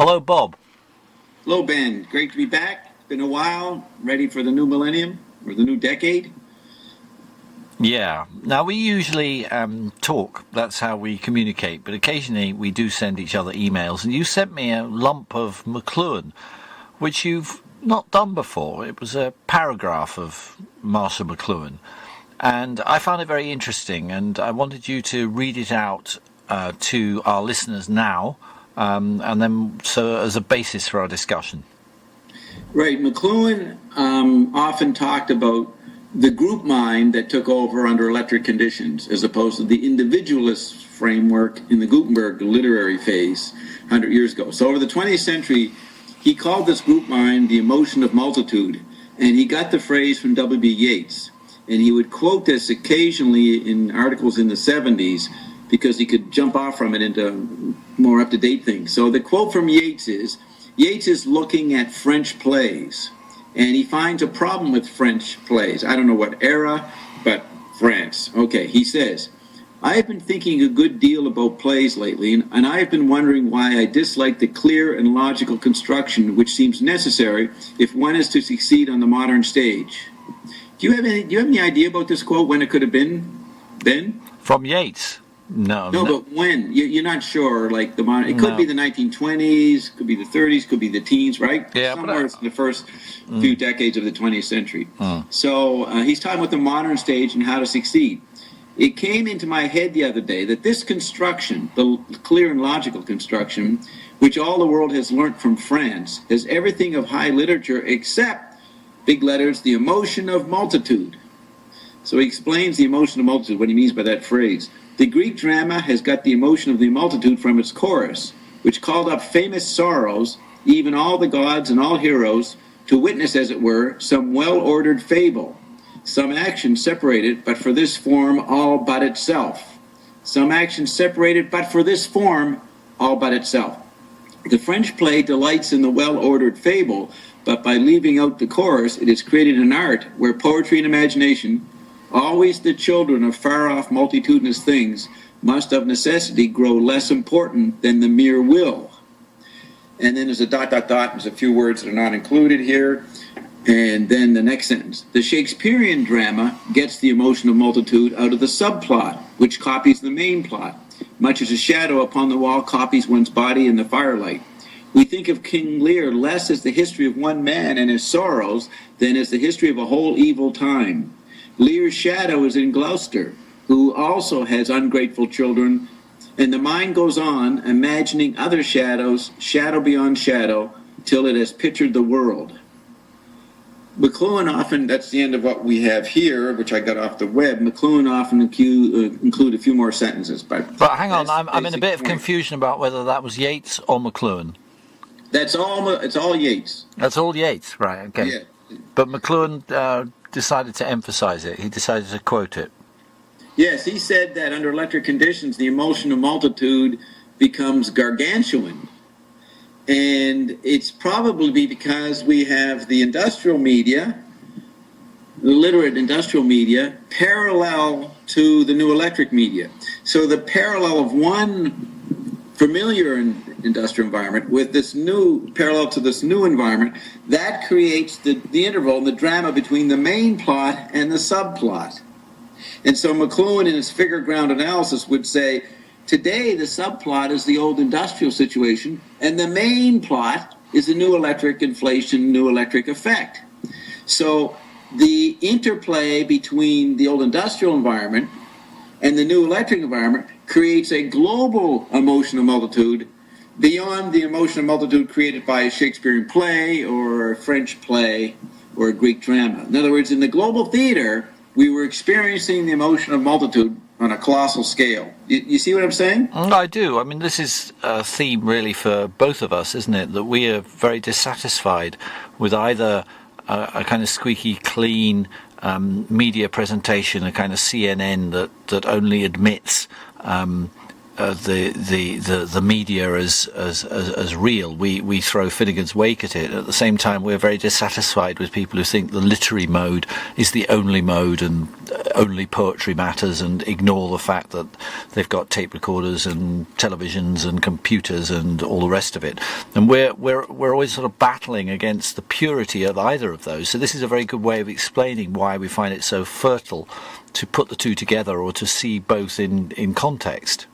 Hello, Bob. Hello, Ben. Great to be back. It's been a while. Ready for the new millennium or the new decade? Yeah. Now, we usually talk. That's how we communicate. But occasionally we do send each other emails. And you sent me a lump of McLuhan, which you've not done before. It was a paragraph of Master McLuhan. And I found it very interesting. And I wanted you to read it out to our listeners now. And then so as a basis for our discussion. Right. McLuhan often talked about the group mind that took over under electric conditions, as opposed to the individualist framework in the Gutenberg literary phase 100 years ago. So over the 20th century, he called this group mind the emotion of multitude, and he got the phrase from W.B. Yeats. And he would quote this occasionally in articles in the 70s, because he could jump off from it into more up-to-date things. So the quote from Yeats is looking at French plays, and he finds a problem with French plays. I don't know what era, but France. Okay, he says, I have been thinking a good deal about plays lately, and I have been wondering why I dislike the clear and logical construction which seems necessary if one is to succeed on the modern stage. Do you have any idea about this quote, when it could have been, Ben? From Yeats? No, but when? You're not sure, like the modern, it could be the 1920s, could be the 30s, could be the teens, right? Yeah, somewhere in the first few decades of the 20th century. So he's talking about the modern stage and how to succeed. It came into my head the other day that this construction, the clear and logical construction, which all the world has learnt from France, has everything of high literature except, big letters, the emotion of multitude. So he explains the emotion of multitude, what he means by that phrase. The Greek drama has got the emotion of the multitude from its chorus, which called up famous sorrows, even all the gods and all heroes, to witness, as it were, some well-ordered fable. Some action separated, but for this form, all but itself. Some action separated, but for this form, all but itself. The French play delights in the well-ordered fable, but by leaving out the chorus, it has created an art where poetry and imagination, always the children of far-off multitudinous things, must of necessity grow less important than the mere will. And then there's a ... There's a few words that are not included here. And then the next sentence. The Shakespearean drama gets the emotion of multitude out of the subplot, which copies the main plot, much as a shadow upon the wall copies one's body in the firelight. We think of King Lear less as the history of one man and his sorrows than as the history of a whole evil time. Lear's shadow is in Gloucester, who also has ungrateful children, and the mind goes on imagining other shadows, shadow beyond shadow, till it has pictured the world. McLuhan often, that's the end of what we have here, which I got off the web. McLuhan often include a few more sentences. But hang on, I'm in a bit of confusion about whether that was Yeats or McLuhan. It's all Yeats. That's all Yeats, right, okay. Yeah. But McLuhan decided to emphasize it. He decided to quote it. Yes, he said that under electric conditions, the emotion of multitude becomes gargantuan. And it's probably because we have the industrial media, the literate industrial media, parallel to the new electric media. So the parallel of one familiar industrial environment with this new, parallel to this new environment, that creates the interval, the drama between the main plot and the subplot. And so McLuhan, in his figure ground analysis, would say, today the subplot is the old industrial situation, and the main plot is the new electric inflation, new electric effect. So the interplay between the old industrial environment and the new electric environment creates a global emotion of multitude beyond the emotion of multitude created by a Shakespearean play or a French play or a Greek drama. In other words, in the global theater, we were experiencing the emotion of multitude on a colossal scale. You see what I'm saying? I do. I mean, this is a theme really for both of us, isn't it? That we are very dissatisfied with either a kind of squeaky clean media presentation, a kind of CNN that only admits the media as real. We throw Finnegan's Wake at it. At the same time, we're very dissatisfied with people who think the literary mode is the only mode and only poetry matters, and ignore the fact that they've got tape recorders and televisions and computers and all the rest of it. And we're always sort of battling against the purity of either of those. So this is a very good way of explaining why we find it so fertile to put the two together, or to see both in context.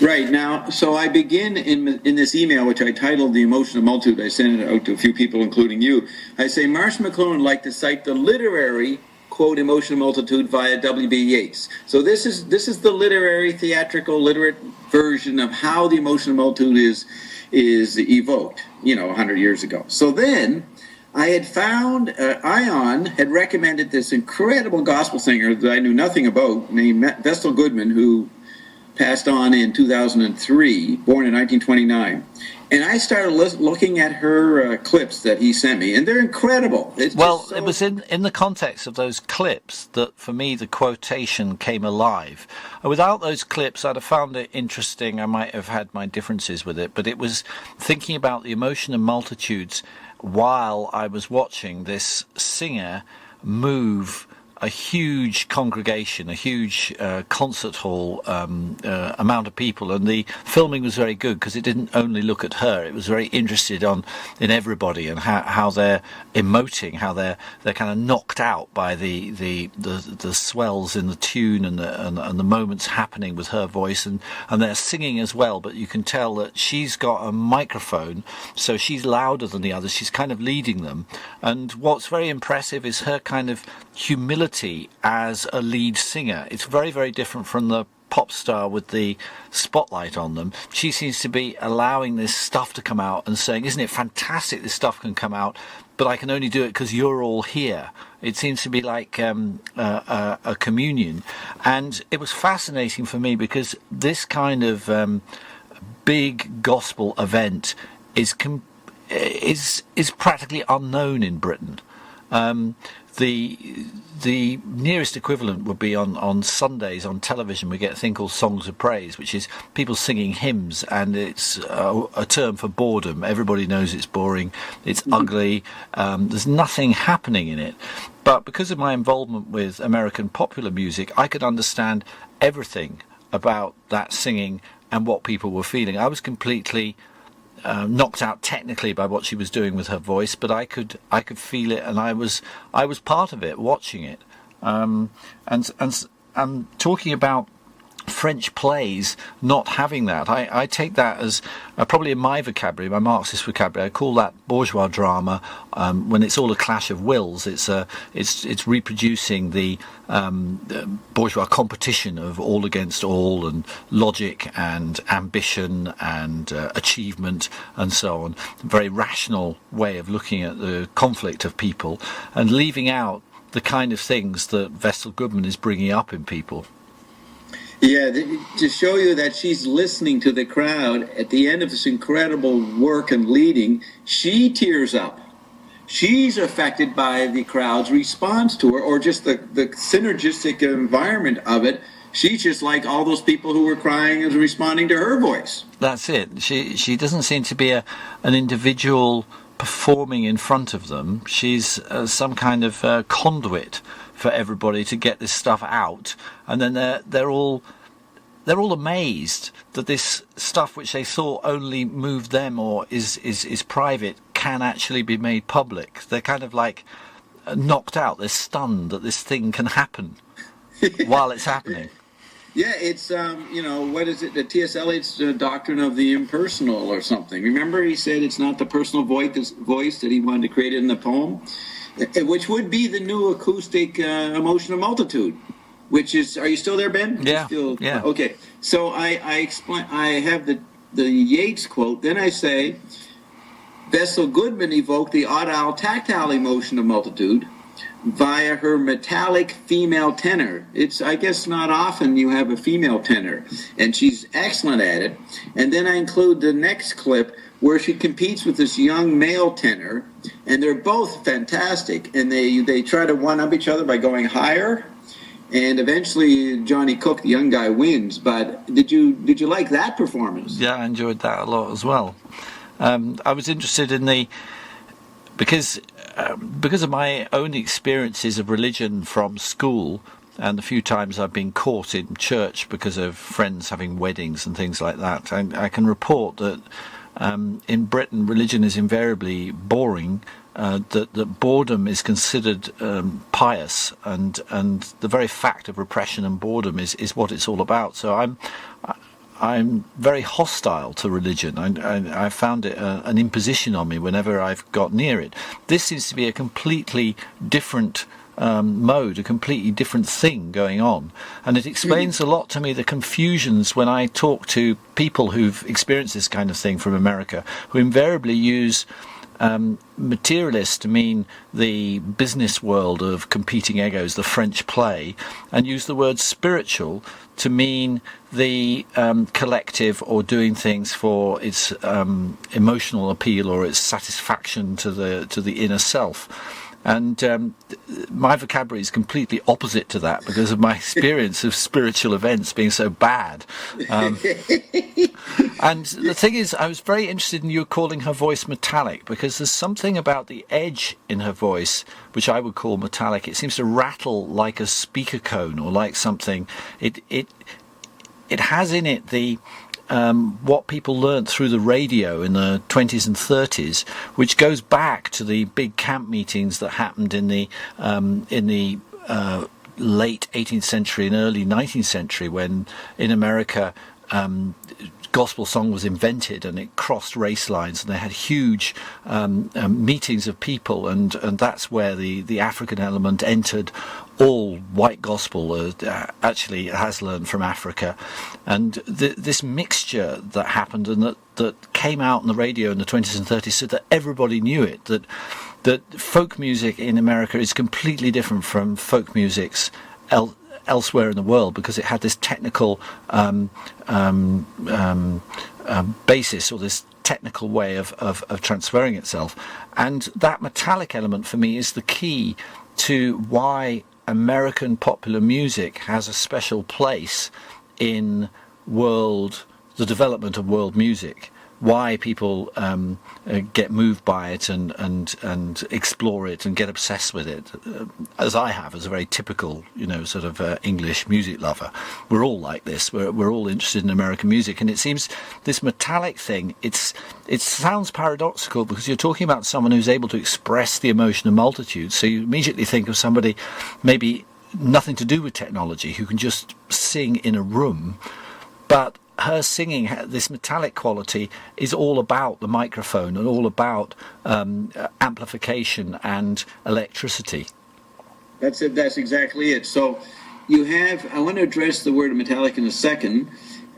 Right. Now, so I begin in this email, which I titled The Emotional Multitude. I sent it out to a few people, including you. I say, Marshall McLuhan would like to cite the literary, quote, emotional multitude via W.B. Yeats. So this is the literary, theatrical, literate version of how the emotional multitude is evoked, 100 years ago. So then I had found, Ion had recommended this incredible gospel singer that I knew nothing about, named Vestal Goodman, who passed on in 2003, born in 1929. And I started looking at her clips that he sent me, and they're incredible. It was in the context of those clips that, for me, the quotation came alive. Without those clips, I'd have found it interesting. I might have had my differences with it, but it was thinking about the emotion and multitudes while I was watching this singer move a huge congregation, a huge concert hall amount of people, and the filming was very good because it didn't only look at her; it was very interested in everybody and how they're emoting, how they're kind of knocked out by the swells in the tune and the moments happening with her voice, and they're singing as well. But you can tell that she's got a microphone, so she's louder than the others. She's kind of leading them, and what's very impressive is her kind of humility as a lead singer. It's very, very different from the pop star with the spotlight on them. She seems to be allowing this stuff to come out and saying, isn't it fantastic this stuff can come out, but I can only do it because you're all here. It seems to be like a communion. And it was fascinating for me because this kind of big gospel event is practically unknown in Britain. The nearest equivalent would be on Sundays on television. We get a thing called Songs of Praise, which is people singing hymns, and it's a term for boredom. Everybody knows it's boring, it's ugly, there's nothing happening in it. But because of my involvement with American popular music, I could understand everything about that singing and what people were feeling. I was completely knocked out technically by what she was doing with her voice, but I could feel it, and I was part of it, watching it. And talking about French plays not having that, I take that as probably in my vocabulary, my Marxist vocabulary, I call that bourgeois drama. When it's all a clash of wills, it's reproducing the bourgeois competition of all against all, and logic and ambition and achievement and so on. A very rational way of looking at the conflict of people and leaving out the kind of things that Vestal Goodman is bringing up in people. Yeah, to show you that she's listening to the crowd at the end of this incredible work and leading, she tears up. She's affected by the crowd's response to her, or just the synergistic environment of it. She's just like all those people who were crying and responding to her voice. That's it. She doesn't seem to be an individual performing in front of them. She's some kind of conduit for everybody to get this stuff out, and then they're all amazed that this stuff which they thought only moved them or is private can actually be made public. They're kind of like knocked out. They're stunned that this thing can happen while it's happening. Yeah, it's what is it? The T.S. Eliot's doctrine of the impersonal or something. Remember, he said it's not the personal voice that he wanted to create in the poem, which would be the new acoustic emotional multitude. Which is, are you still there, Ben? Yeah. Yeah. Okay. So I explain. I have the Yeats quote. Then I say, Vestal Goodman evoked the audible tactile emotion of multitude via her metallic female tenor. It's, I guess, not often you have a female tenor, and she's excellent at it. And then I include the next clip where she competes with this young male tenor, and they're both fantastic, and they try to one-up each other by going higher. and eventually Johnny Cook, the young guy, wins. But did you like that performance? Yeah, I enjoyed that a lot as well. I was interested in because of my own experiences of religion from school, and the few times I've been caught in church because of friends having weddings and things like that. I can report that in Britain, religion is invariably boring. That boredom is considered pious, and the very fact of repression and boredom is what it's all about. So I'm very hostile to religion. I found it an imposition on me whenever I've got near it. This seems to be a completely different mode, a completely different thing going on, and it explains a lot to me the confusions when I talk to people who've experienced this kind of thing from America, who invariably use materialist to mean the business world of competing egos, the French play, and use the word spiritual to mean the collective, or doing things for its emotional appeal or its satisfaction to the inner self. And my vocabulary is completely opposite to that because of my experience of spiritual events being so bad. And the thing is, I was very interested in you calling her voice metallic, because there's something about the edge in her voice which I would call metallic. It seems to rattle like a speaker cone or like something. It has in it the what people learnt through the radio in the 20s and 30s, which goes back to the big camp meetings that happened in the late 18th century and early 19th century, when in America gospel song was invented and it crossed race lines, and they had huge meetings of people, and that's where the African element entered. All white gospel actually has learned from Africa, and this mixture that happened and that came out on the radio in the 20s and 30s, so that everybody knew it, that folk music in America is completely different from folk musics elsewhere in the world, because it had this technical basis, or this technical way of transferring itself. And that metallic element for me is the key to why American popular music has a special place in the development of world music. Why people get moved by it and explore it and get obsessed with it, as I have, as a very typical, sort of English music lover. We're all like this. We're all interested in American music, and it seems this metallic thing. It sounds paradoxical, because you're talking about someone who's able to express the emotion of multitudes. So you immediately think of somebody maybe nothing to do with technology, who can just sing in a room, but her singing, this metallic quality, is all about the microphone and all about amplification and electricity. That's it. That's exactly it. So you have, I want to address the word metallic in a second,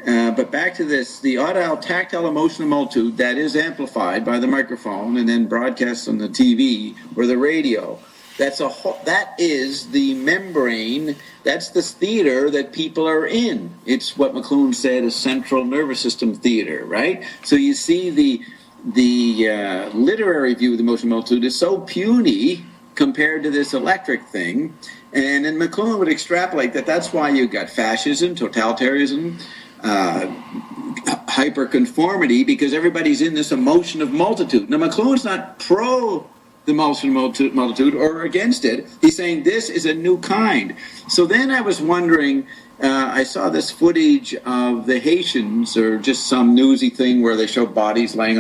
but back to this, the audio tactile emotional multitude that is amplified by the microphone and then broadcast on the TV or the radio. That is the membrane. That's the theater that people are in. It's what McLuhan said, a central nervous system theater, right? So you see the literary view of the emotional multitude is so puny compared to this electric thing. And then McLuhan would extrapolate that that's why you got fascism, totalitarianism, hyperconformity, because everybody's in this emotion of multitude. Now, McLuhan's not pro the emotion of multitude or against it. He's saying this is a new kind. So then I was wondering, I saw this footage of the Haitians, or just some newsy thing where they show bodies laying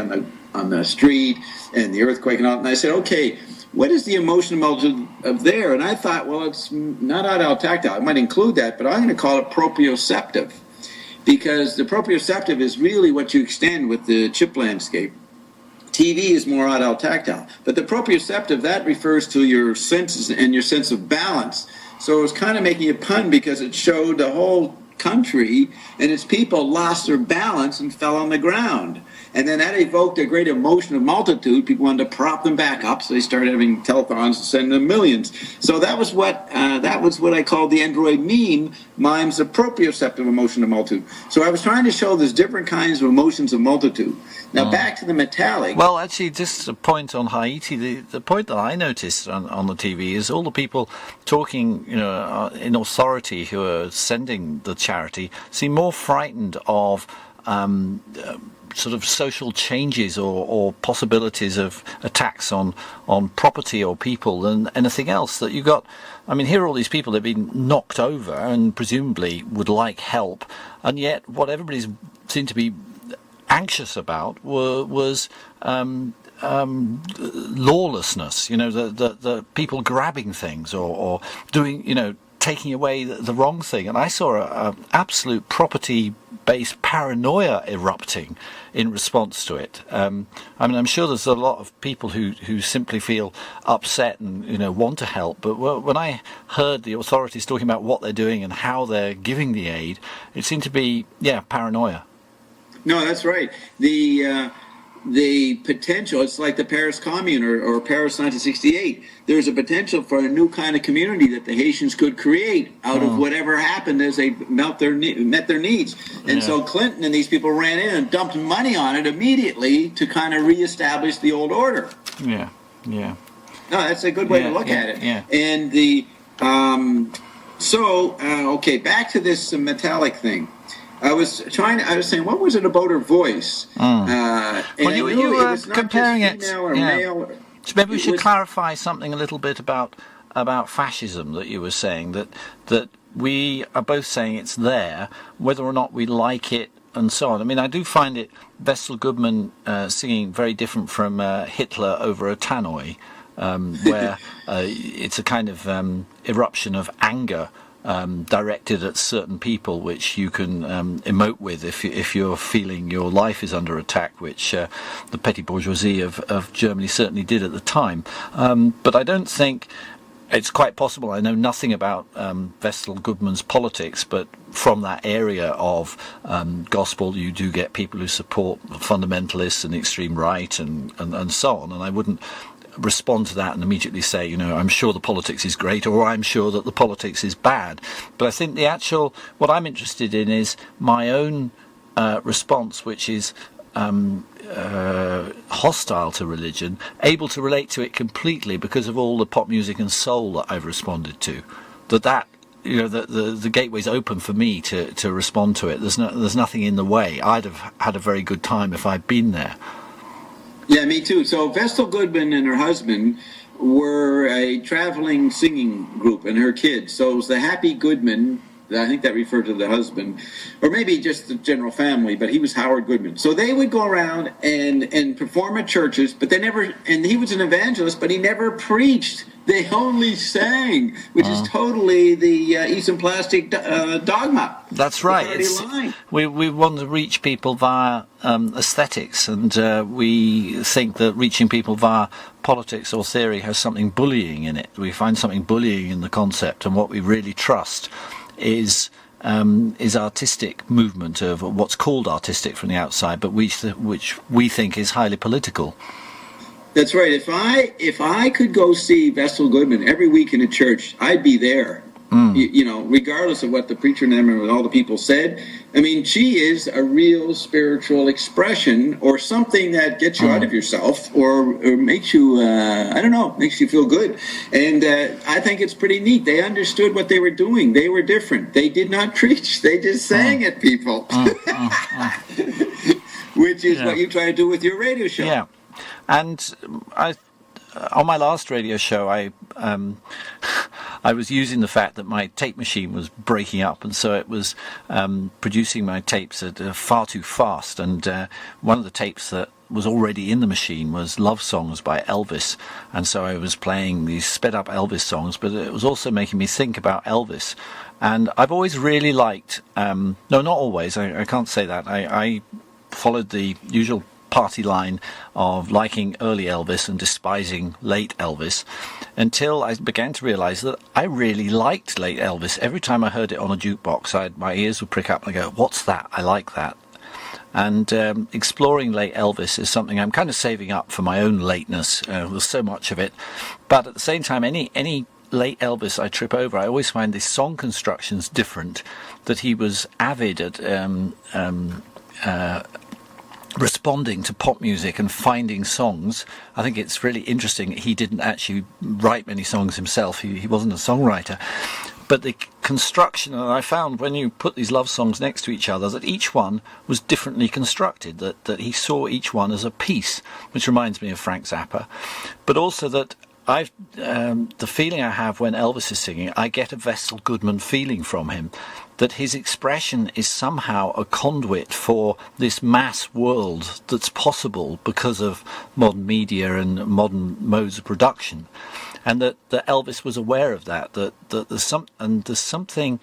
on the street and the earthquake and all, and I said, okay, what is the emotional multitude of there? And I thought, well, it's not audio-tactile. I might include that, but I'm going to call it proprioceptive, because the proprioceptive is really what you extend with the chip landscape. TV is more audio-tactile, but the proprioceptive, that refers to your senses and your sense of balance. So it was kind of making a pun, because it showed the whole country and its people lost their balance and fell on the ground. And then that evoked a great emotion of multitude. People wanted to prop them back up, so they started having telethons and send them millions. So that was what I called the Android meme, mimes the proprioceptive emotion of multitude. So I was trying to show there's different kinds of emotions of multitude. Now back to the metallic. Well, actually, just a point on Haiti. The point that I noticed on the TV is all the people talking, in authority who are sending the charity seem more frightened of sort of social changes or possibilities of attacks on property or people than anything else. That you got. I mean, here are all these people that have been knocked over and presumably would like help, and yet what everybody seemed to be anxious about was lawlessness. The people grabbing things or doing, taking away the wrong thing. And I saw a absolute property-based paranoia erupting in response to it. I'm sure there's a lot of people who simply feel upset and want to help. But when I heard the authorities talking about what they're doing and how they're giving the aid, it seemed to be paranoia. No, that's right. The potential, it's like the Paris Commune or Paris 1968. There's a potential for a new kind of community that the Haitians could create out of whatever happened as they met their needs. And so Clinton and these people ran in and dumped money on it immediately to kind of reestablish the old order. Yeah. No, that's a good way to look at it. Yeah. And back to this metallic thing. I was saying, what was it about her voice? Well, you were comparing it. Male. So maybe we should clarify something a little bit about fascism that you were saying, that we are both saying it's there, whether or not we like it, and so on. I mean, I do find it Vestal Goodman singing very different from Hitler over a tannoy, where it's a kind of eruption of anger. Directed at certain people, which you can emote with if you're feeling your life is under attack, which the petty bourgeoisie of Germany certainly did at the time. But I don't think it's quite possible. I know nothing about Vestal Goodman's politics, but from that area of gospel, you do get people who support fundamentalists and the extreme right and so on. And I wouldn't respond to that and immediately say, I'm sure the politics is great, or I'm sure that the politics is bad. But I think what I'm interested in is my own response, which is hostile to religion, able to relate to it completely because of all the pop music and soul that I've responded to. The gateway's open for me to respond to it. There's nothing in the way. I'd have had a very good time if I'd been there. Yeah, me too. So Vestal Goodman and her husband were a traveling singing group, and her kids. So it was the Happy Goodman. I think that referred to the husband, or maybe just the general family, but he was Howard Goodman. So they would go around and perform at churches, but they never, and he was an evangelist, but he never preached. They only sang, which is totally the Eastern Plastic dogma. That's right. We want to reach people via aesthetics, and we think that reaching people via politics or theory has something bullying in it. We find something bullying in the concept, and what we really trust is artistic movement of what's called artistic from the outside, but which we think is highly political. That's right. If I could go see Vestal Goodman every week in a church, I'd be there. Regardless of what the preacher and all the people said. I mean, she is a real spiritual expression, or something that gets you out of yourself, or makes you, makes you feel good. And I think it's pretty neat. They understood what they were doing. They were different. They did not preach. They just sang at people, which is what you try to do with your radio show. Yeah, and on my last radio show, I was using the fact that my tape machine was breaking up, and so it was producing my tapes at far too fast. And one of the tapes that was already in the machine was love songs by Elvis, and so I was playing these sped up Elvis songs, but it was also making me think about Elvis. And I've always really liked, no, not always, I can't say that, I followed the usual party line of liking early Elvis and despising late Elvis, until I began to realise that I really liked late Elvis. Every time I heard it on a jukebox, my ears would prick up and I go, what's that? I like that. And exploring late Elvis is something I'm kind of saving up for my own lateness. There's so much of it. But at the same time, any late Elvis I trip over, I always find the song constructions different, that he was avid at responding to pop music and finding songs. I think it's really interesting. He didn't actually write many songs himself. He wasn't a songwriter. But the construction, and I found when you put these love songs next to each other, that each one was differently constructed, that he saw each one as a piece, which reminds me of Frank Zappa. But also that the feeling I have when Elvis is singing, I get a Vestal Goodman feeling from him, that his expression is somehow a conduit for this mass world that's possible because of modern media and modern modes of production. And that Elvis was aware of that there's something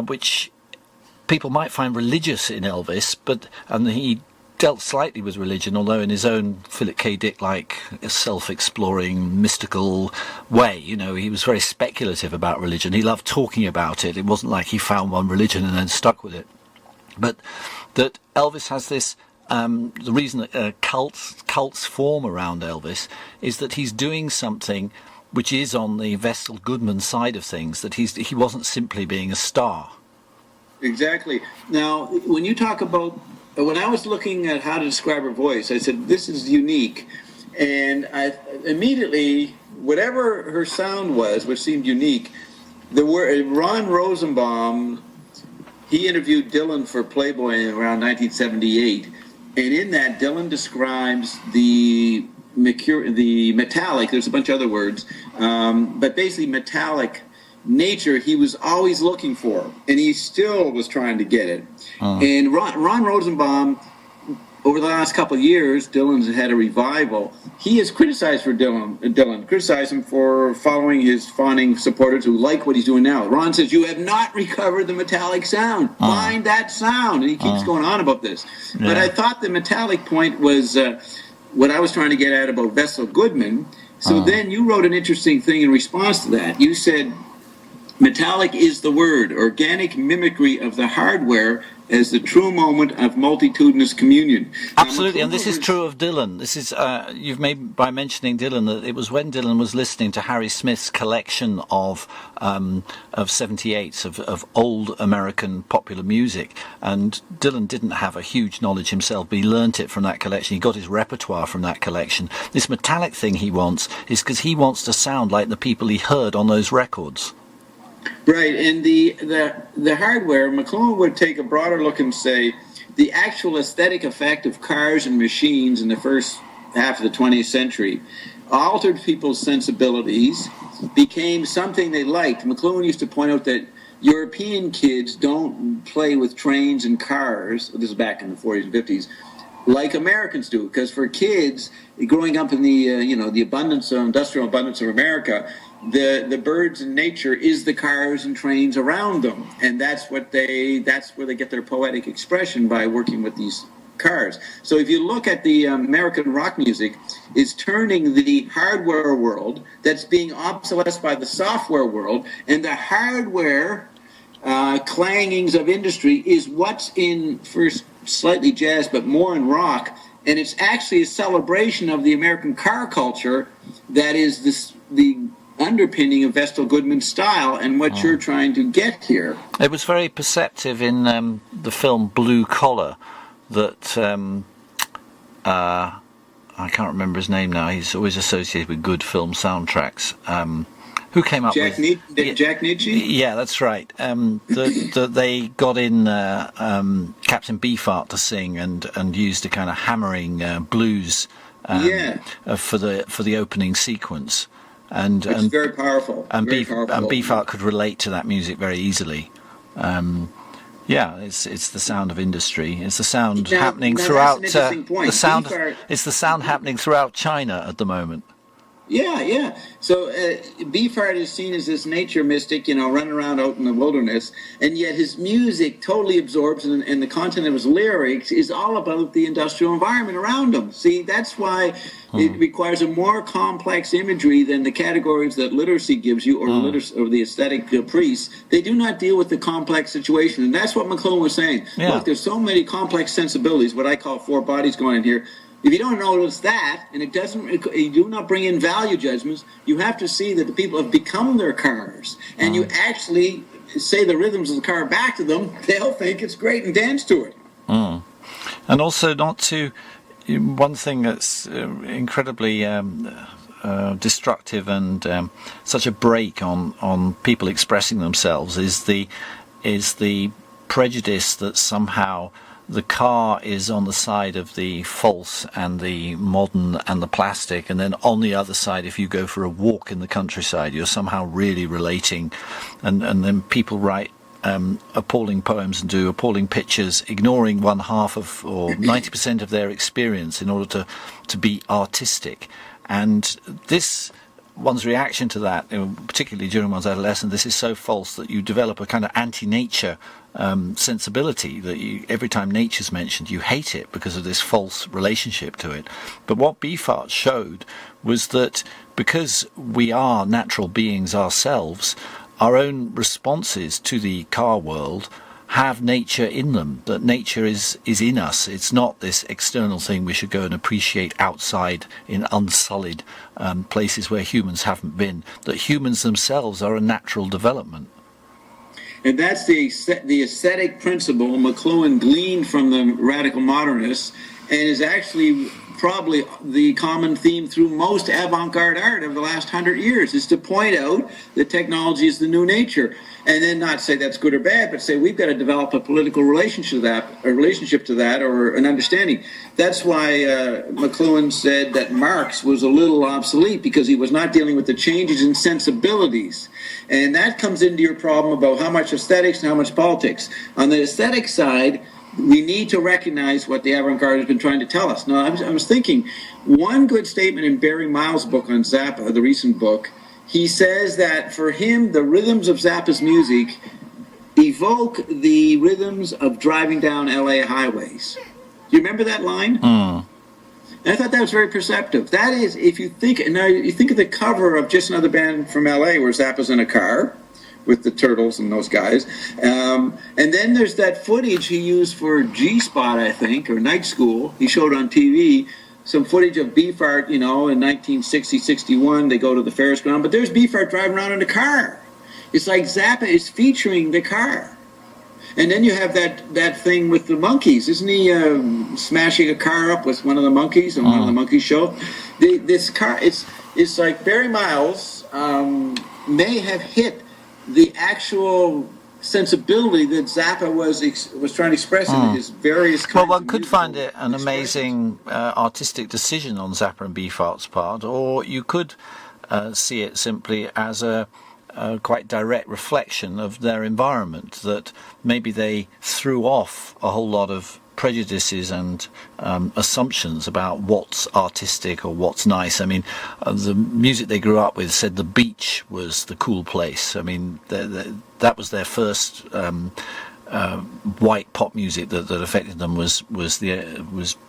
which people might find religious in Elvis, and he dealt slightly with religion, although in his own Philip K. Dick-like self-exploring, mystical way. He was very speculative about religion. He loved talking about it. It wasn't like he found one religion and then stuck with it. But that Elvis has this. The reason that cults form around Elvis is that he's doing something which is on the Vestal Goodman side of things, that he wasn't simply being a star. Exactly. Now, when you talk about, when I was looking at how to describe her voice, I said, this is unique. And I immediately, whatever her sound was, which seemed unique, Ron Rosenbaum, he interviewed Dylan for Playboy in around 1978. And in that, Dylan describes the metallic, there's a bunch of other words, but basically metallic nature he was always looking for, and he still was trying to get it. And Ron Rosenbaum, over the last couple of years, Dylan's had a revival. He has criticized Dylan, criticized him for following his fawning supporters who like what he's doing now. Ron says, you have not recovered the metallic sound. Find that sound. And he keeps going on about this. Yeah. But I thought the metallic point was what I was trying to get at about Vestal Goodman. So then you wrote an interesting thing in response to that. You said, metallic is the word, organic mimicry of the hardware as the true moment of multitudinous communion. Absolutely, and this is true of Dylan. This is you've made by mentioning Dylan that it was when Dylan was listening to Harry Smith's collection of 78s of old American popular music, and Dylan didn't have a huge knowledge himself, but he learnt it from that collection. He got his repertoire from that collection. This metallic thing he wants is because he wants to sound like the people he heard on those records. Right, and the hardware, McLuhan would take a broader look and say the actual aesthetic effect of cars and machines in the first half of the 20th century altered people's sensibilities, became something they liked. McLuhan used to point out that European kids don't play with trains and cars, this is back in the 40s and 50s, like Americans do, because for kids growing up in the the industrial abundance of America, the birds in nature is the cars and trains around them, and that's where they get their poetic expression, by working with these cars. So if you look at the American rock music, it's turning the hardware world that's being obsolesced by the software world, and the hardware clangings of industry is what's in first slightly jazz, but more in rock, and it's actually a celebration of the American car culture that is the underpinning of Vestal Goodman's style and what you're trying to get here. It was very perceptive in the film Blue Collar that I can't remember his name now. He's always associated with good film soundtracks. Who came up with Jack Nietzsche? Yeah, that's right. They got in Captain Beefheart to sing and used a kind of hammering blues for the opening sequence. And very powerful. And Beefheart could relate to that music very easily. It's the sound of industry. It's the sound happening throughout. It's the sound happening throughout China at the moment. Yeah. So Beefheart is seen as this nature mystic, running around out in the wilderness, and yet his music totally absorbs, and the content of his lyrics is all about the industrial environment around him. See, that's why it requires a more complex imagery than the categories that literacy gives you, or the aesthetic priests. They do not deal with the complex situation, and that's what McLuhan was saying. Yeah. Look, there's so many complex sensibilities, what I call four bodies going in here. If you don't notice that, and you do not bring in value judgments, you have to see that the people have become their cars, and you actually say the rhythms of the car back to them, they'll think it's great and dance to it. And also one thing that's incredibly destructive and such a break on people expressing themselves is the prejudice that somehow the car is on the side of the false and the modern and the plastic, and then on the other side, if you go for a walk in the countryside, you're somehow really relating, and then people write appalling poems and do appalling pictures, ignoring one half of or 90% of their experience in order to be artistic. And this, one's reaction to that, particularly during one's adolescence, this is so false that you develop a kind of anti-nature sensibility, that every time nature's mentioned, you hate it because of this false relationship to it. But what Beefheart showed was that because we are natural beings ourselves, our own responses to the car world have nature in them, that nature is in us. It's not this external thing we should go and appreciate outside in unsullied places where humans haven't been, that humans themselves are a natural development. And that's the aesthetic principle McLuhan gleaned from the radical modernists, and is actually probably the common theme through most avant-garde art of the last 100 years, is to point out that technology is the new nature, and then not say that's good or bad, but say we've got to develop a political relationship to that, or an understanding. That's why McLuhan said that Marx was a little obsolete, because he was not dealing with the changes in sensibilities. And that comes into your problem about how much aesthetics and how much politics. On the aesthetic side, we need to recognize what the avant-garde has been trying to tell us. Now, I was thinking, one good statement in Barry Miles' book on Zappa, the recent book, he says that for him, the rhythms of Zappa's music evoke the rhythms of driving down LA highways. Do you remember that line? And I thought that was very perceptive. That is, if you think, now you think of the cover of Just Another Band from LA, where Zappa's in a car with the Turtles and those guys. And then there's that footage he used for G-Spot, I think, or Night School. He showed on TV some footage of Beefheart, in 1960, 61. They go to the Ferris ground, but there's Beefheart driving around in a car. It's like Zappa is featuring the car. And then you have that thing with the monkeys. Isn't he smashing a car up with one of the monkeys on one of the monkey show? This car, it's like Barry Miles may have hit the actual sensibility that Zappa was trying to express in his various kinds. Well, one could find it an amazing artistic decision on Zappa and Beefheart's part, or you could see it simply as a quite direct reflection of their environment, that maybe they threw off a whole lot of prejudices and assumptions about what's artistic or what's nice. I mean, the music they grew up with said the beach was the cool place. I mean, that was their first white pop music that affected them was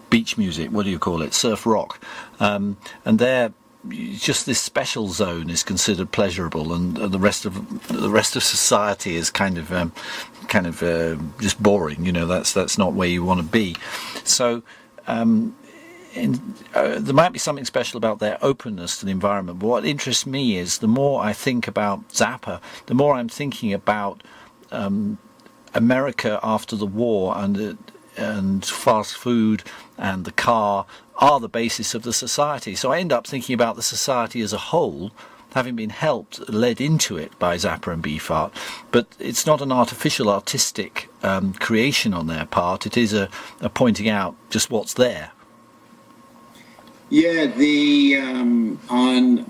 beach music. What do you call it? Surf rock. And they're just this special zone is considered pleasurable, and the rest of society is kind of just boring. That's not where you want to be. So there might be something special about their openness to the environment. But what interests me is, the more I think about Zappa, the more I'm thinking about America after the war, and fast food and the car are the basis of the society. So I end up thinking about the society as a whole, having been led into it by Zappa and Beefheart. But it's not an artistic creation on their part. It is a pointing out just what's there. Yeah, I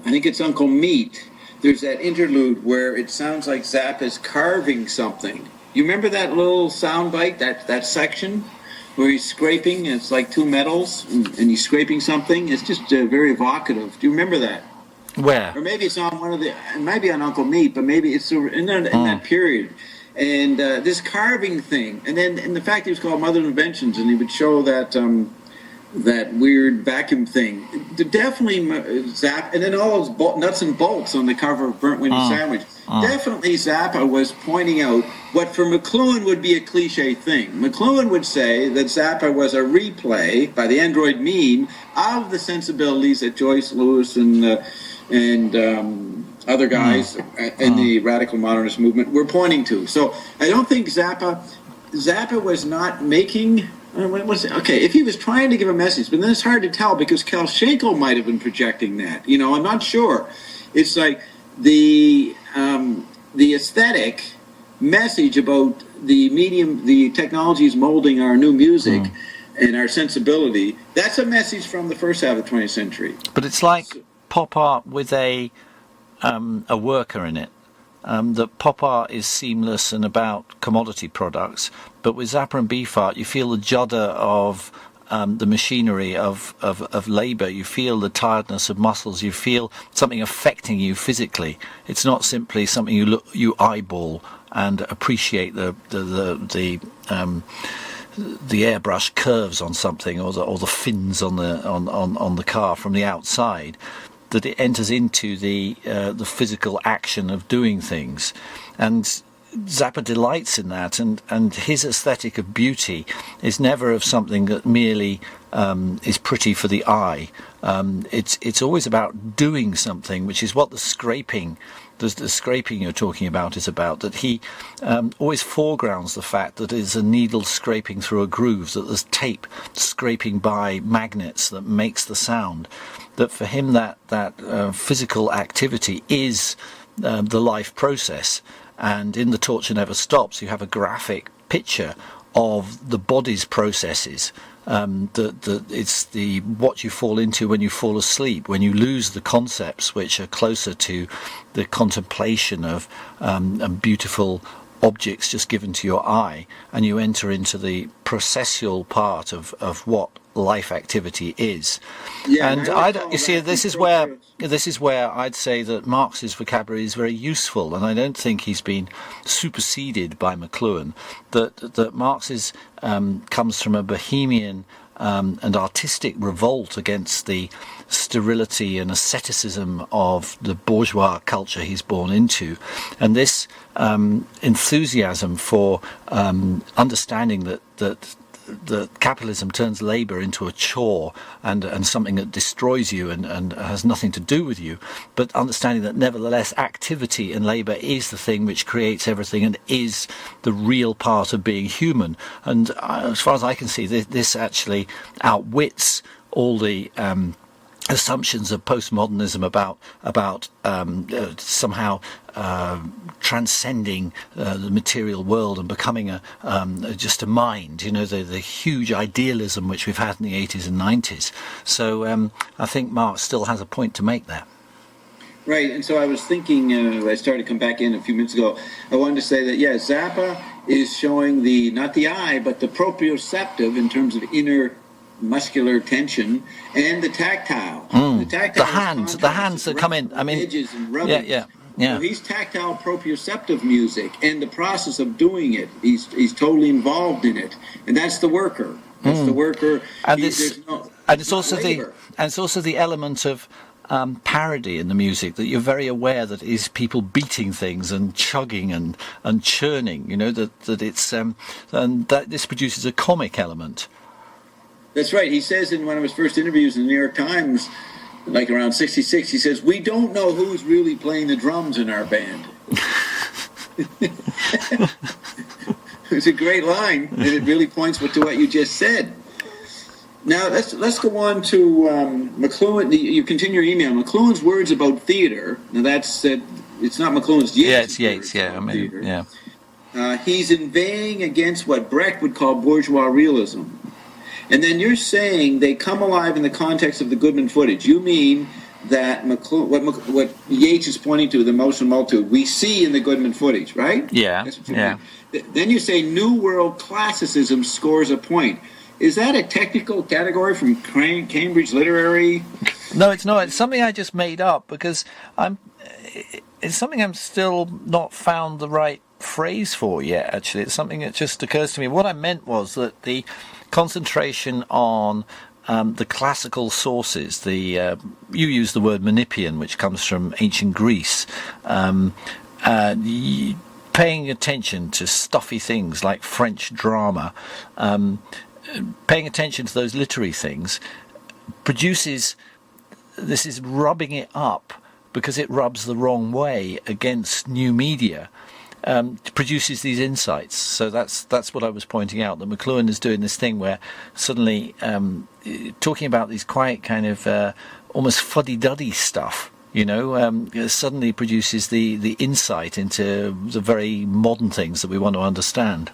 think it's Uncle Meat, there's that interlude where it sounds like Zappa's carving something. You remember that little sound bite, that section where he's scraping, and it's like two metals, and he's scraping something? It's just very evocative. Do you remember that? Where? Or maybe it's on maybe on Uncle Meat, but maybe it's in that period. And this carving thing, and the fact he was called Mother Inventions, and he would show that that weird vacuum thing. Definitely Zappa, and then all those nuts and bolts on the cover of Burnt Windy Sandwich. Definitely Zappa was pointing out what for McLuhan would be a cliche thing. McLuhan would say that Zappa was a replay by the android meme of the sensibilities that Joyce, Lewis, and other guys in the radical modernist movement were pointing to. So I don't think Zappa was not making... if he was trying to give a message, but then it's hard to tell because Kalshenko might have been projecting that. I'm not sure. It's like the aesthetic message about the medium, the technologies molding our new music and our sensibility. That's a message from the first half of the 20th century. But it's like pop art with a worker in it. That pop art is seamless and about commodity products, but with Zappa and Beef art, you feel the judder of the machinery of labour. You feel the tiredness of muscles. You feel something affecting you physically. It's not simply something you eyeball and appreciate the airbrush curves on something or the fins on the car from the outside. That it enters into the physical action of doing things, and Zappa delights in that, and his aesthetic of beauty is never of something that merely is pretty for the eye. It's always about doing something, which is what the scraping you're talking about is about. That he always foregrounds the fact that it's a needle scraping through a groove, that there's tape scraping by magnets that makes the sound. That for him that physical activity is the life process. And in The Torture Never Stops, you have a graphic picture of the body's processes. It's what you fall into when you fall asleep, when you lose the concepts which are closer to the contemplation of beautiful objects just given to your eye, and you enter into the processual part of what life activity is. Yeah, and you see, this is where I'd say that Marx's vocabulary is very useful, and I don't think he's been superseded by McLuhan. That Marx's comes from a bohemian and artistic revolt against the sterility and asceticism of the bourgeois culture he's born into, and this enthusiasm for understanding that capitalism turns labour into a chore and something that destroys you and has nothing to do with you, but understanding that nevertheless activity and labour is the thing which creates everything and is the real part of being human. And as far as I can see, this actually outwits all the assumptions of postmodernism about somehow transcending the material world and becoming just a mind, the huge idealism which we've had in the 80s and 90s. So I think Marx still has a point to make there. Right, and so I was thinking, I started to come back in a few minutes ago, I wanted to say that, Zappa is showing not the eye, but the proprioceptive in terms of inner muscular tension and the tactile. The hands that come in. I mean, edges and rubbing. Yeah. So he's tactile proprioceptive music, and the process of doing it, he's totally involved in it, and that's the worker. That's the worker. And it's also the element of parody in the music, that you're very aware that is people beating things and chugging and churning. That it's and that this produces a comic element. That's right. He says in one of his first interviews in the New York Times, like around 66, he says, "We don't know who's really playing the drums in our band." It's a great line, and it really points to what you just said. Now, let's go on to McLuhan. You continue your email. McLuhan's words about theater. Now, that's it's not McLuhan's. It's Yates. Yeah, I mean, yeah. He's inveighing against what Brecht would call bourgeois realism. And then you're saying they come alive in the context of the Goodman footage. You mean that what Yates is pointing to, the emotional multitude, we see in the Goodman footage, right? Yeah. That's what you mean. Then you say New World Classicism scores a point. Is that a technical category from Cambridge Literary No, it's not. It's something I just made up because it's something I'm still not found the right phrase for yet. Actually, it's something that just occurs to me. What I meant was that the concentration on the classical sources. You use the word Menippean, which comes from ancient Greece. Paying attention to stuffy things like French drama, paying attention to those literary things, produces, this is rubbing it up because it rubs the wrong way against new media, produces these insights. So that's what I was pointing out, that McLuhan is doing this thing where suddenly talking about these quite kind of almost fuddy-duddy stuff, suddenly produces the insight into the very modern things that we want to understand.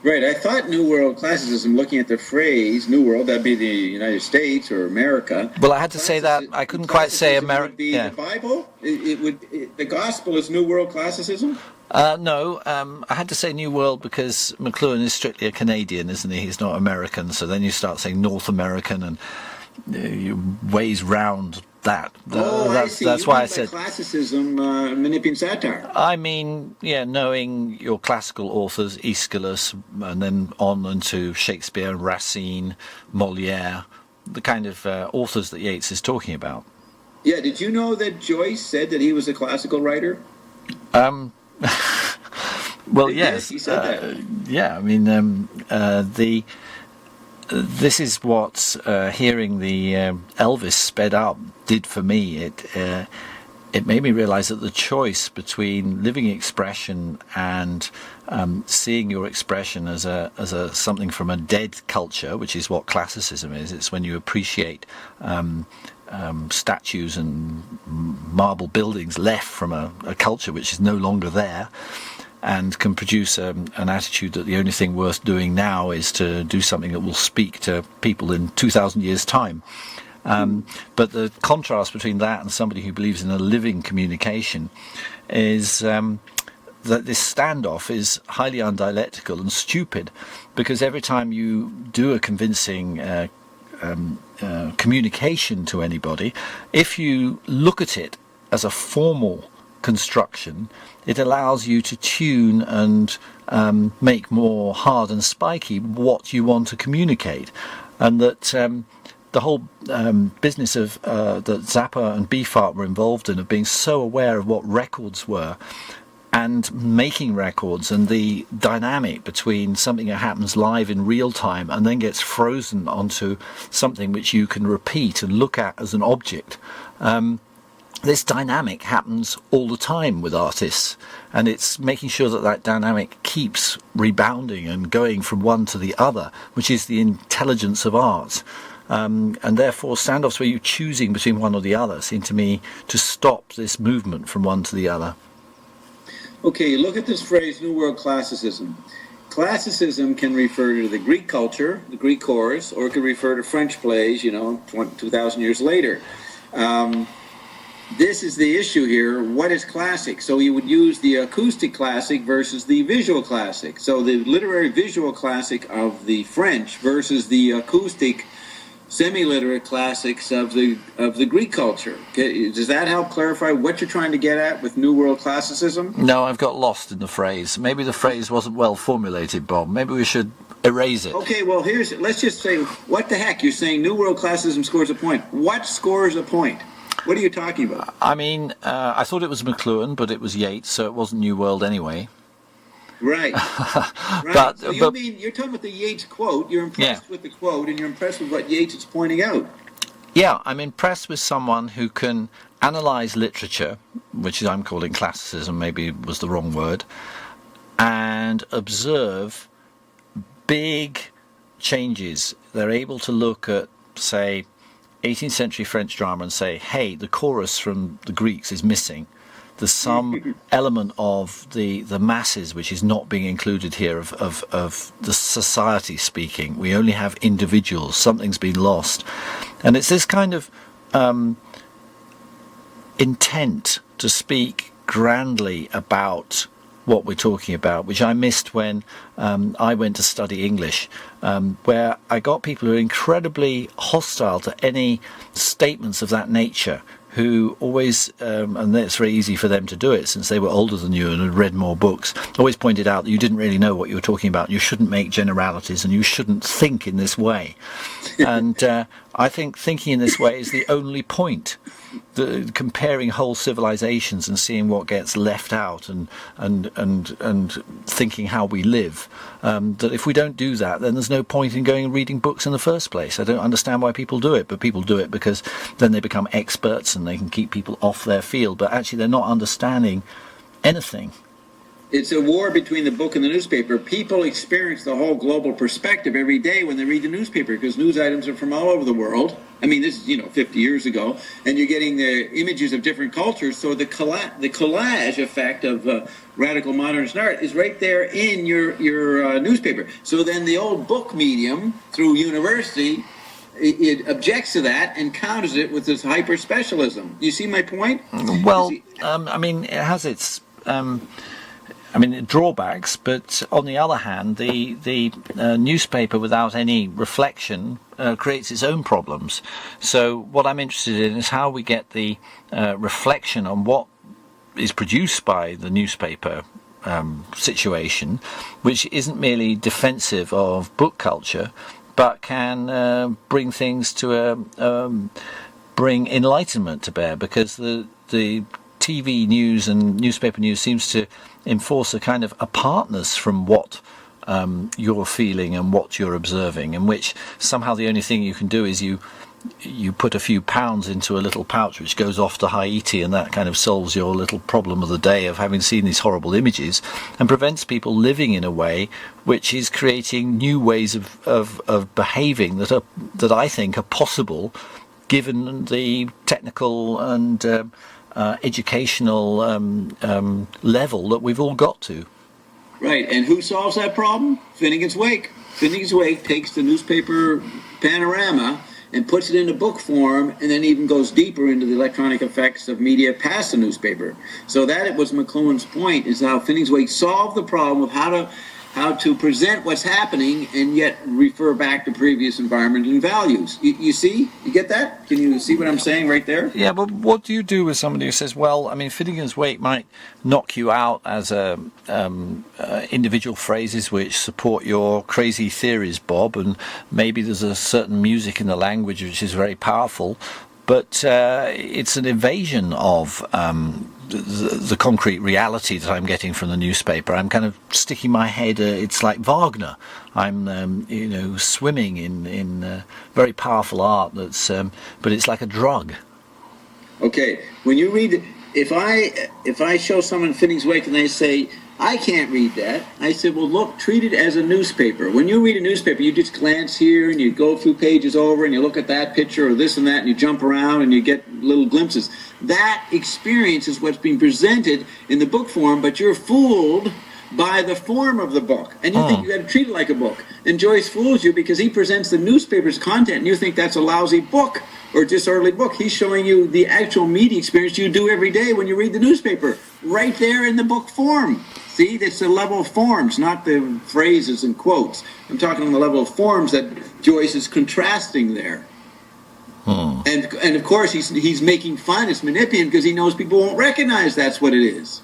Right. I thought New World Classicism, looking at the phrase New World, that'd be the United States or America. Well, I had to say that. I couldn't quite say America. Would be the Bible? The Gospel is New World Classicism? No, I had to say New World because McLuhan is strictly a Canadian, isn't he? He's not American. So then you start saying North American and ways round that. I see. That's why I said classicism, Menippean satire. I mean, knowing your classical authors, Aeschylus, and then on into Shakespeare, Racine, Molière, the kind of authors that Yeats is talking about. Yeah, did you know that Joyce said that he was a classical writer? Well, yes. He said that. Yeah, I mean, this is what hearing the Elvis sped up did for me. It made me realise that the choice between living expression and seeing your expression as a something from a dead culture, which is what classicism is. It's when you appreciate statues and marble buildings left from a culture which is no longer there, and can produce an attitude that the only thing worth doing now is to do something that will speak to people in 2,000 years' time. But the contrast between that and somebody who believes in a living communication is that this standoff is highly undialectical and stupid, because every time you do a convincing communication to anybody, if you look at it as a formal construction, it allows you to tune and make more hard and spiky what you want to communicate. And that the whole business of that Zappa and Beefheart were involved in, of being so aware of what records were and making records, and the dynamic between something that happens live in real time and then gets frozen onto something which you can repeat and look at as an object. This dynamic happens all the time with artists, and it's making sure that that dynamic keeps rebounding and going from one to the other, which is the intelligence of art. And therefore standoffs where you're choosing between one or the other seem to me to stop this movement from one to the other. Okay, look at this phrase, New World Classicism. Classicism can refer to the Greek culture, the Greek chorus, or it can refer to French plays, 2,000 years later. This is the issue here. What is classic? So you would use the acoustic classic versus the visual classic. So the literary visual classic of the French versus the acoustic semi-literate classics of the Greek culture. Does that help clarify what you're trying to get at with New World Classicism? No, I've got lost in the phrase. Maybe the phrase wasn't well formulated, Bob. Maybe we should erase it. Okay, well, let's just say, what the heck? You're saying New World Classicism scores a point. What scores a point? What are you talking about? I mean, I thought it was McLuhan, but it was Yeats, so it wasn't New World anyway. Right. Right. So you're talking about the Yeats quote. You're impressed with the quote, and you're impressed with what Yeats is pointing out. Yeah, I'm impressed with someone who can analyse literature, which I'm calling classicism, maybe was the wrong word, and observe big changes. They're able to look at, say, 18th century French drama and say, hey, the chorus from the Greeks is missing. There's some element of the masses which is not being included here, of the society speaking. We only have individuals. Something's been lost. And it's this kind of intent to speak grandly about what we're talking about, which I missed when I went to study English, where I got people who are incredibly hostile to any statements of that nature, who always, and it's very easy for them to do it since they were older than you and had read more books, always pointed out that you didn't really know what you were talking about. You shouldn't make generalities and you shouldn't think in this way. And I think thinking in this way is the only point. Comparing whole civilizations and seeing what gets left out and thinking how we live, that if we don't do that, then there's no point in going and reading books in the first place. I don't understand why people do it, but people do it because then they become experts and they can keep people off their field, but actually they're not understanding anything. It's a war between the book and the newspaper. People experience the whole global perspective every day when they read the newspaper, because news items are from all over the world. I mean, this is, 50 years ago, and you're getting the images of different cultures. So the collage effect of radical modernist art is right there in your newspaper. So then the old book medium through university, it objects to that and counters it with this hyper specialism. You see my point? Well, I mean, it has its drawbacks, but on the other hand, the newspaper without any reflection creates its own problems. So what I'm interested in is how we get the reflection on what is produced by the newspaper situation, which isn't merely defensive of book culture, but can bring things to bring enlightenment to bear, because the TV news and newspaper news seems to enforce a kind of apartness from what you're feeling and what you're observing, in which somehow the only thing you can do is you put a few pounds into a little pouch which goes off to Haiti, and that kind of solves your little problem of the day of having seen these horrible images, and prevents people living in a way which is creating new ways of behaving that I think are possible given the technical and educational level that we've all got to. Right, and who solves that problem? Finnegan's Wake. Finnegan's Wake takes the newspaper panorama and puts it into book form, and then even goes deeper into the electronic effects of media past the newspaper. So that was McLuhan's point, is how Finnegan's Wake solved the problem of how to present what's happening and yet refer back to previous environment and values. You see? You get that? Can you see what I'm saying right there? Yeah, but what do you do with somebody who says, well, I mean, Finnegan's Wake might knock you out as individual phrases which support your crazy theories, Bob, and maybe there's a certain music in the language which is very powerful, but it's an evasion of the concrete reality that I'm getting from the newspaper. I'm kind of sticking my head, it's like Wagner. I'm swimming in very powerful art that's but it's like a drug. Okay, when you read, if I show someone Finnegan's Wake and they say, I can't read that, I said, well, look, treat it as a newspaper. When you read a newspaper, you just glance here and you go a few pages over and you look at that picture or this and that and you jump around and you get little glimpses. That experience is what's being presented in the book form, but you're fooled by the form of the book. And you think you got to treat it like a book. And Joyce fools you because he presents the newspaper's content and you think that's a lousy book or disorderly book. He's showing you the actual media experience you do every day when you read the newspaper, right there in the book form. See, that's the level of forms, not the phrases and quotes. I'm talking on the level of forms that Joyce is contrasting there. And of course, he's making fun, it's manipulating, because he knows people won't recognize that's what it is.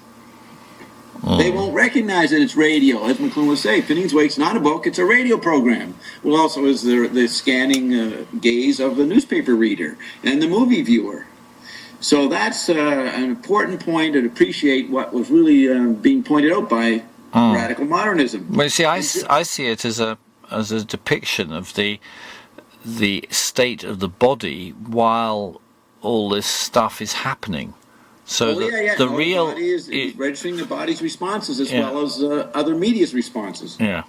They won't recognize that it's radio. As McLuhan would say, Finnegan's Wake's not a book, it's a radio program. Well, also is the scanning gaze of the newspaper reader and the movie viewer. So that's an important point to appreciate what was really being pointed out by radical modernism. Well, see, I see it as a depiction of the state of the body while all this stuff is happening. So the real body is registering the body's responses as well as other media's responses. Yeah,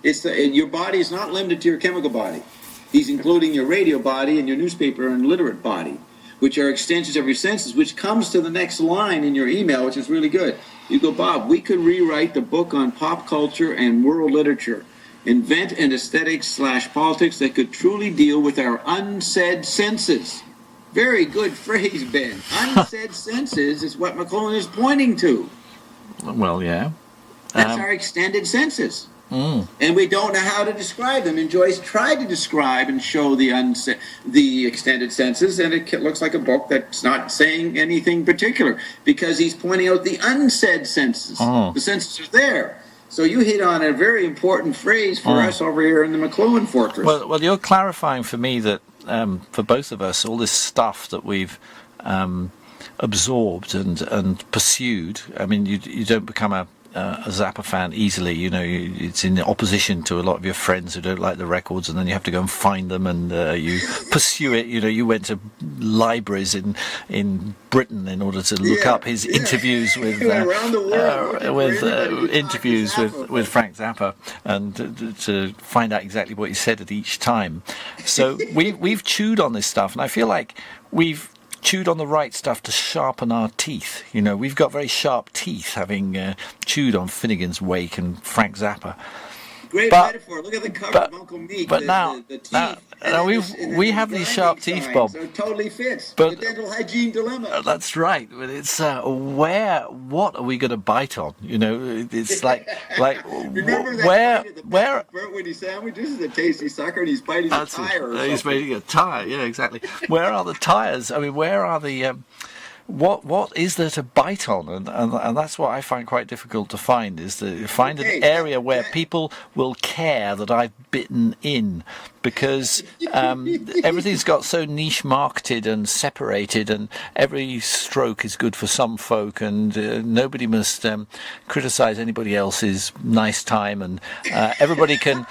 your body is not limited to your chemical body. He's including your radio body and your newspaper and literate body, which are extensions of your senses, which comes to the next line in your email, which is really good. You go, Bob, we could rewrite the book on pop culture and world literature, invent an aesthetics/politics that could truly deal with our unsaid senses. Very good phrase, Ben. Unsaid senses is what McLuhan is pointing to. Well, yeah. That's our extended senses. And we don't know how to describe them. And Joyce tried to describe and show the extended senses, and it looks like a book that's not saying anything particular because he's pointing out the unsaid senses. The senses are there. So you hit on a very important phrase for us over here in the McLuhan Fortress. Well, you're clarifying for me that for both of us, all this stuff that we've absorbed and pursued. I mean, you don't become a Zappa fan easily. You know, it's in opposition to a lot of your friends who don't like the records, and then you have to go and find them, and you pursue it. You know, you went to libraries in Britain in order to look up his interviews with interviews with Frank Zappa, and to find out exactly what he said at each time. So we've chewed on this stuff, and I feel like we've chewed on the right stuff to sharpen our teeth. You know, we've got very sharp teeth, having chewed on Finnegan's Wake and Frank Zappa. Great metaphor. Look at the cover of Uncle Meek. But now we have these sharp teeth, Bob. So it totally fits. But the dental hygiene dilemma. That's right. But it's what are we going to bite on? You know, it's like remember that where Bert when he sandwich? This is a tasty sucker, and he's biting a tire. He's biting a tire. Yeah, exactly. Where are the tires? I mean, where are the what is there to bite on? And that's what I find quite difficult to find, is to find an area where people will care that I've bitten in, because everything's got so niche marketed and separated, and every stroke is good for some folk, and nobody must criticize anybody else's nice time, and everybody can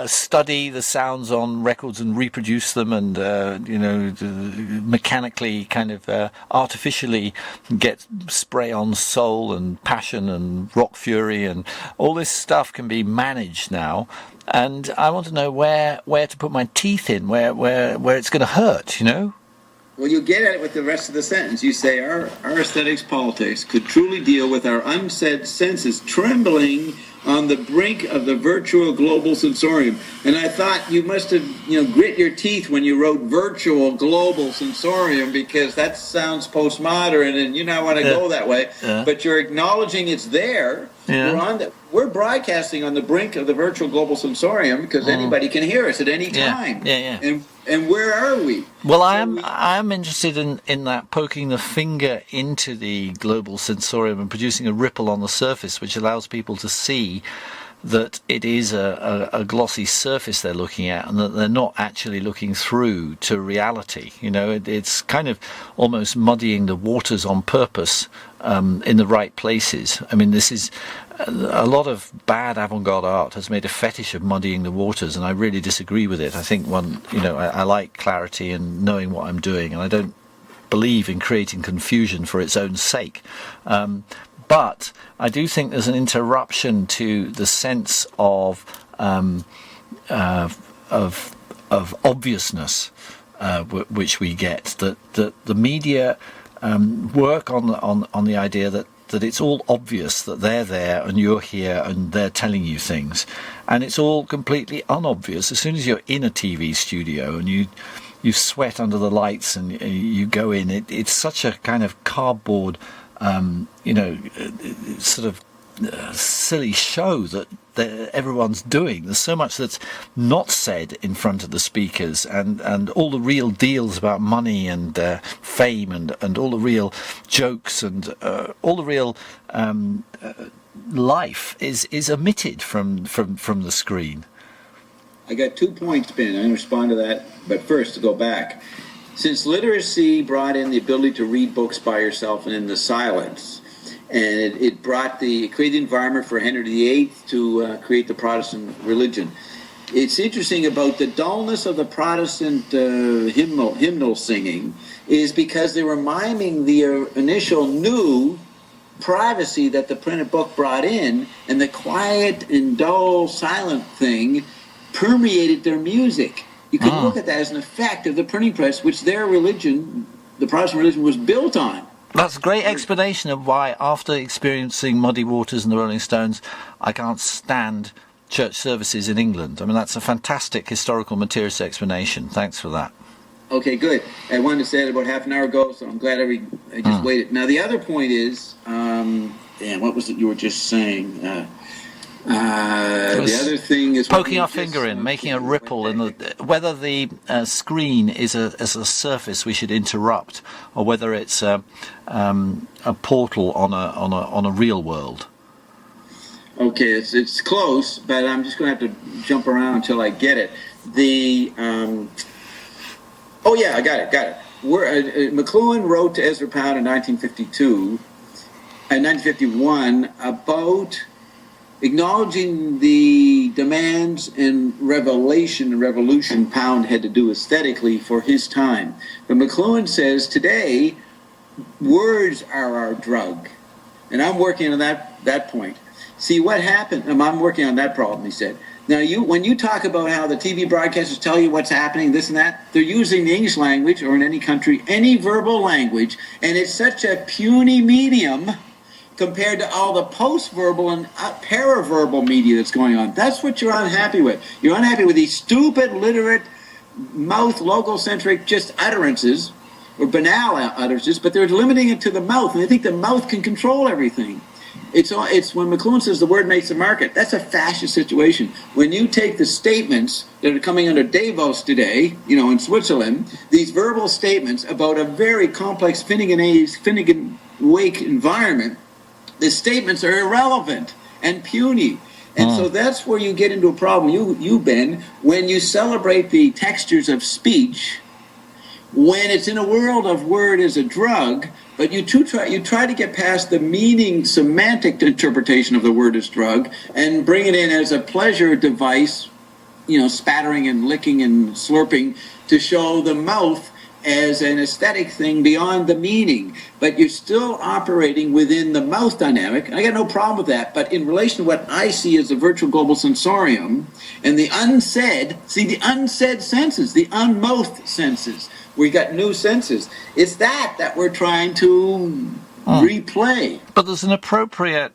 study the sounds on records and reproduce them, and mechanically kind of artificially get spray on soul and passion and rock fury, and all this stuff can be managed now. And I want to know where to put my teeth in, where it's going to hurt, you know? Well, you get at it with the rest of the sentence. You say, our aesthetics politics could truly deal with our unsaid senses trembling on the brink of the virtual global sensorium. And I thought you must have, grit your teeth when you wrote virtual global sensorium, because that sounds postmodern and you don't want to go that way. Yeah. But you're acknowledging it's there. Yeah. We're broadcasting on the brink of the virtual global sensorium because anybody can hear us at any time. Yeah. And where are we? Well, I'm interested in that, poking the finger into the global sensorium and producing a ripple on the surface, which allows people to see that it is a glossy surface they're looking at, and that they're not actually looking through to reality. You know, it's kind of almost muddying the waters on purpose in the right places. I mean, this is a lot of bad avant-garde art has made a fetish of muddying the waters, and I really disagree with it. I think I like clarity and knowing what I'm doing, and I don't believe in creating confusion for its own sake. But I do think there's an interruption to the sense of obviousness which we get. That the media work on the idea that it's all obvious, that they're there and you're here and they're telling you things, and it's all completely unobvious. As soon as you're in a TV studio and you sweat under the lights and you go in, it's such a kind of cardboard, sort of silly show that everyone's doing. There's so much that's not said in front of the speakers, and all the real deals about money and fame and all the real jokes and all the real life is omitted from the screen. I got 2 points, Ben. I'm going to respond to that, but first to go back. Since literacy brought in the ability to read books by yourself and in the silence, and it created the environment for Henry VIII to create the Protestant religion. It's interesting about the dullness of the Protestant hymnal singing is because they were miming the initial new privacy that the printed book brought in, and the quiet and dull, silent thing permeated their music. You can look at that as an effect of the printing press, which their religion, the Protestant religion, was built on. That's a great explanation of why, after experiencing Muddy Waters and the Rolling Stones, I can't stand church services in England. I mean, that's a fantastic historical materialist explanation. Thanks for that. Okay, good. I wanted to say it about half an hour ago, so I'm glad I just waited. Now, the other point is, And what was it you were just saying? The other thing is poking our finger in, making a ripple in whether the screen is a surface we should interrupt, or whether it's a portal on a real world. Okay, it's close, but I'm just going to have to jump around until I get it. Oh yeah, I got it. McLuhan wrote to Ezra Pound in 1951 about acknowledging the demands and revolution Pound had to do aesthetically for his time. But McLuhan says today, words are our drug. And I'm working on that point. See what happened, I'm working on that problem, he said. Now, when you talk about how the TV broadcasters tell you what's happening, this and that, they're using the English language, or in any country, any verbal language, and it's such a puny medium compared to all the post-verbal and paraverbal media that's going on. That's what you're unhappy with. You're unhappy with these stupid, literate, mouth, local-centric just utterances, or banal utterances, but they're limiting it to the mouth, and they think the mouth can control everything. It's when McLuhan says the word makes the market. That's a fascist situation. When you take the statements that are coming under Davos today, in Switzerland, these verbal statements about a very complex Finnegan Wake environment, the statements are irrelevant and puny. And so that's where you get into a problem, you Ben, when you celebrate the textures of speech, when it's in a world of word as a drug, but you try to get past the meaning semantic interpretation of the word as drug and bring it in as a pleasure device, spattering and licking and slurping to show the mouth as an aesthetic thing beyond the meaning. But you're still operating within the mouth dynamic. I got no problem with that. But in relation to what I see as the virtual global sensorium and the unsaid senses, the unmouthed senses, we got new senses. It's that we're trying to replay. But there's an appropriate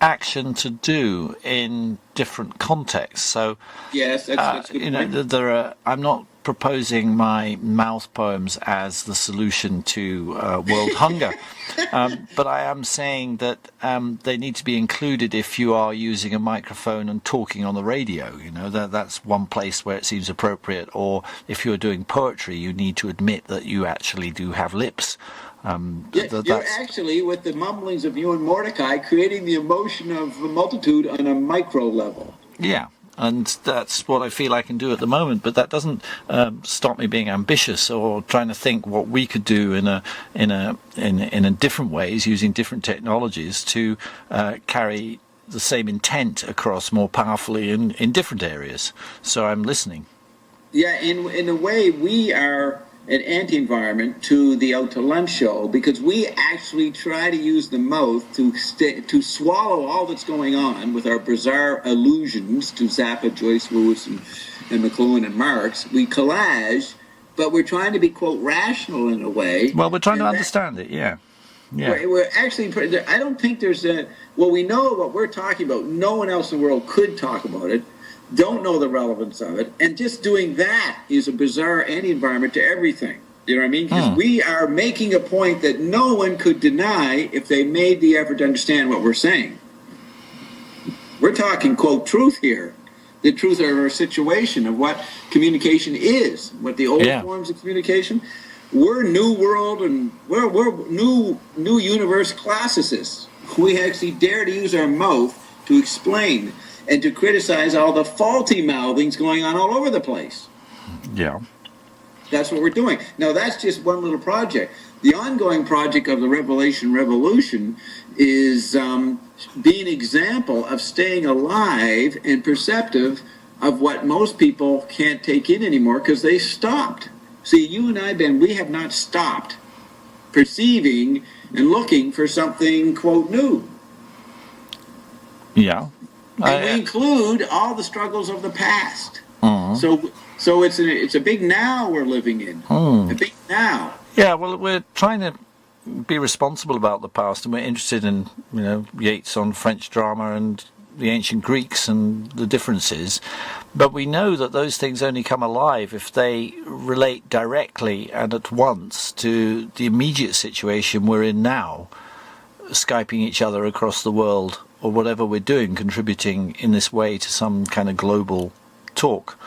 action to do in different contexts. So yes, that's good. I'm not proposing my mouth poems as the solution to world hunger, but I am saying that they need to be included if you are using a microphone and talking on the radio. That's one place where it seems appropriate. Or if you're doing poetry, you need to admit that you actually do have lips. You're actually, with the mumblings of you and Mordecai, creating the emotion of the multitude on a micro level. Yeah. And that's what I feel I can do at the moment, but that doesn't stop me being ambitious or trying to think what we could do in different ways using different technologies to carry the same intent across more powerfully in different areas. So I'm listening. Yeah, in a way, we are an anti-environment to the Out to Lunch show, because we actually try to use the mouth to swallow all that's going on with our bizarre allusions to Zappa, Joyce, Lewis, and McLuhan and Marx. We collage, but we're trying to be, quote, rational in a way. Well, we're trying to understand it, yeah. We're actually, I don't think there's we know what we're talking about. No one else in the world could talk about it. Don't know the relevance of it, and just doing that is a bizarre anti-environment to everything. You know what I mean? Because we are making a point that no one could deny if they made the effort to understand what we're saying. We're talking, quote, truth here. The truth of our situation, of what communication is, what the old forms of communication. We're new world and we're new universe classicists. We actually dare to use our mouth to explain and to criticize all the faulty mouthings going on all over the place. Yeah. That's what we're doing. Now, that's just one little project. The ongoing project of the Revelation Revolution is being an example of staying alive and perceptive of what most people can't take in anymore because they stopped. See, you and I, Ben, we have not stopped perceiving and looking for something, quote, new. Yeah. And we include all the struggles of the past. So it's a big now we're living in. A big now. Yeah, well, we're trying to be responsible about the past, and we're interested in, Yeats on French drama and the ancient Greeks and the differences. But we know that those things only come alive if they relate directly and at once to the immediate situation we're in now. Skyping each other across the world, or whatever we're doing, contributing in this way to some kind of global talk.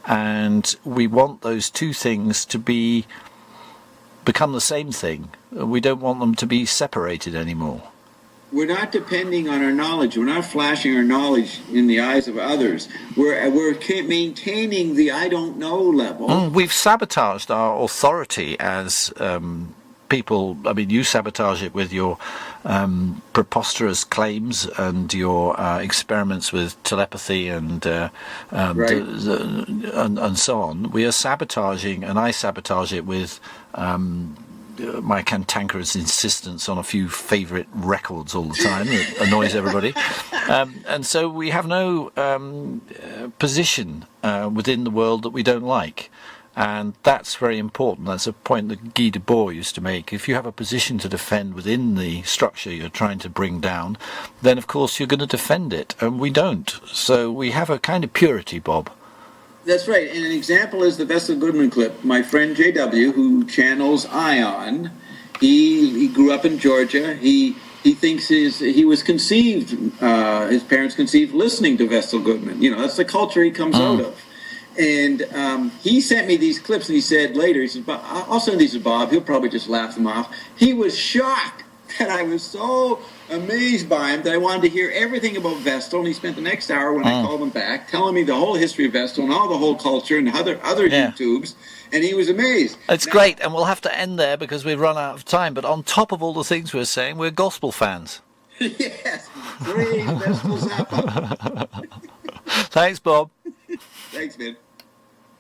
And we want those two things to become the same thing. We don't want them to be separated anymore. We're not depending on our knowledge. We're not flashing our knowledge in the eyes of others. We're maintaining the I don't know level. We've sabotaged our authority as people. I mean, you sabotage it with your preposterous claims and your experiments with telepathy and and so on. We are sabotaging, and I sabotage it with my cantankerous insistence on a few favourite records all the time that annoys everybody. And so we have no position within the world that we don't like. And that's very important. That's a point that Guy Debord used to make. If you have a position to defend within the structure you're trying to bring down, then of course you're going to defend it. And we don't. So we have a kind of purity, Bob. That's right. And an example is the Vestal Goodman clip. My friend J.W., who channels Ion, he grew up in Georgia. He thinks he was conceived, his parents conceived listening to Vestal Goodman. You know, that's the culture he comes out of. And he sent me these clips, and he said later, he said, I'll send these to Bob. He'll probably just laugh them off. He was shocked that I was so amazed by him that I wanted to hear everything about Vestal. And he spent the next hour when I called him back telling me the whole history of Vestal and all the whole culture and other YouTubes. And he was amazed. It's great, and we'll have to end there because we've run out of time. But on top of all the things we're saying, we're gospel fans. Yes. Praise Vestal Zappa. Thanks, Bob. Thanks, man.